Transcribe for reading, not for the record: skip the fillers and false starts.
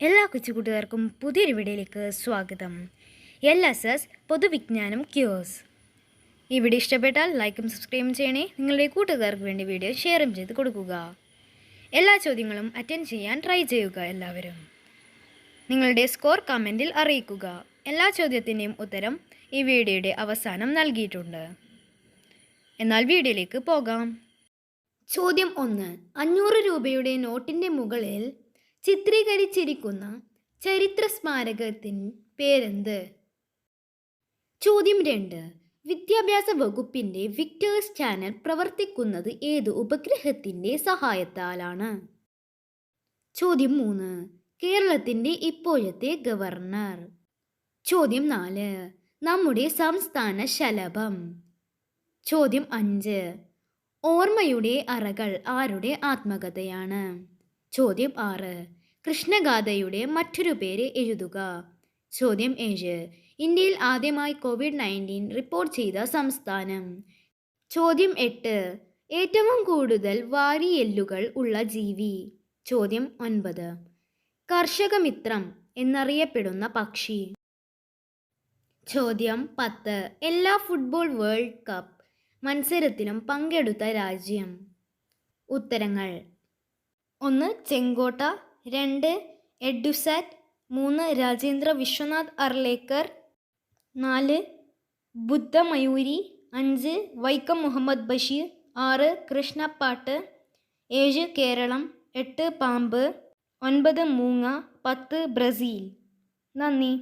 എല്ലാ കൊച്ചുകൂട്ടുകാർക്കും പുതിയൊരു വീഡിയോയിലേക്ക് സ്വാഗതം. LSS പൊതുവിജ്ഞാനം ക്യൂസ്. ഈ വീഡിയോ ഇഷ്ടപ്പെട്ടാൽ ലൈക്കും സബ്സ്ക്രൈബും ചെയ്യണേ. നിങ്ങളുടെ കൂട്ടുകാർക്ക് വേണ്ടി വീഡിയോ ഷെയറും ചെയ്ത് കൊടുക്കുക. എല്ലാ ചോദ്യങ്ങളും അറ്റൻഡ് ചെയ്യാൻ ട്രൈ ചെയ്യുക. എല്ലാവരും നിങ്ങളുടെ സ്കോർ കമൻറ്റിൽ അറിയിക്കുക. എല്ലാ ചോദ്യത്തിൻ്റെയും ഉത്തരം ഈ വീഡിയോയുടെ അവസാനം നൽകിയിട്ടുണ്ട്. എന്നാൽ വീഡിയോയിലേക്ക് പോകാം. ചോദ്യം 1. 500 രൂപയുടെ നോട്ടിൻ്റെ മുകളിൽ ചിത്രീകരിച്ചിരിക്കുന്ന ചരിത്ര സ്മാരകത്തിന് പേരെന്ത്? ചോദ്യം 2. വിദ്യാഭ്യാസ വകുപ്പിൻ്റെ വിക്ടേഴ്സ് ചാനൽ പ്രവർത്തിക്കുന്നത് ഏത് ഉപഗ്രഹത്തിൻ്റെ സഹായത്താലാണ്? ചോദ്യം 3. കേരളത്തിൻ്റെ ഇപ്പോഴത്തെ ഗവർണർ. ചോദ്യം 4. നമ്മുടെ സംസ്ഥാന ശലഭം. ചോദ്യം 5. ഓർമ്മയുടെ അറകൾ ആരുടെ ആത്മകഥയാണ്? ചോദ്യം 6. കൃഷ്ണഗാഥയുടെ മറ്റൊരു പേര് എഴുതുക. ചോദ്യം 7. ഇന്ത്യയിൽ ആദ്യമായി COVID-19 റിപ്പോർട്ട് ചെയ്ത സംസ്ഥാനം. ചോദ്യം 8. ഏറ്റവും കൂടുതൽ വാരിയെല്ലുകൾ ഉള്ള ജീവി. ചോദ്യം 9. കർഷകമിത്രം എന്നറിയപ്പെടുന്ന പക്ഷി. ചോദ്യം 10. എല്ലാ ഫുട്ബോൾ വേൾഡ് കപ്പ് മത്സരത്തിലും പങ്കെടുത്ത രാജ്യം. ഉത്തരങ്ങൾ: 1. ചെങ്കോട്ട, 2. എഡുസാറ്റ്, 3. രാജേന്ദ്ര വിശ്വനാഥ് അർലേക്കർ, 4. ബുദ്ധമയൂരി, 5. വൈക്കം മുഹമ്മദ് ബഷീർ, 6. കൃഷ്ണപ്പാട്ട്, 7. കേരളം, 8. പാമ്പ്, 9. മൂങ്ങ, 10. ബ്രസീൽ. നന്ദി.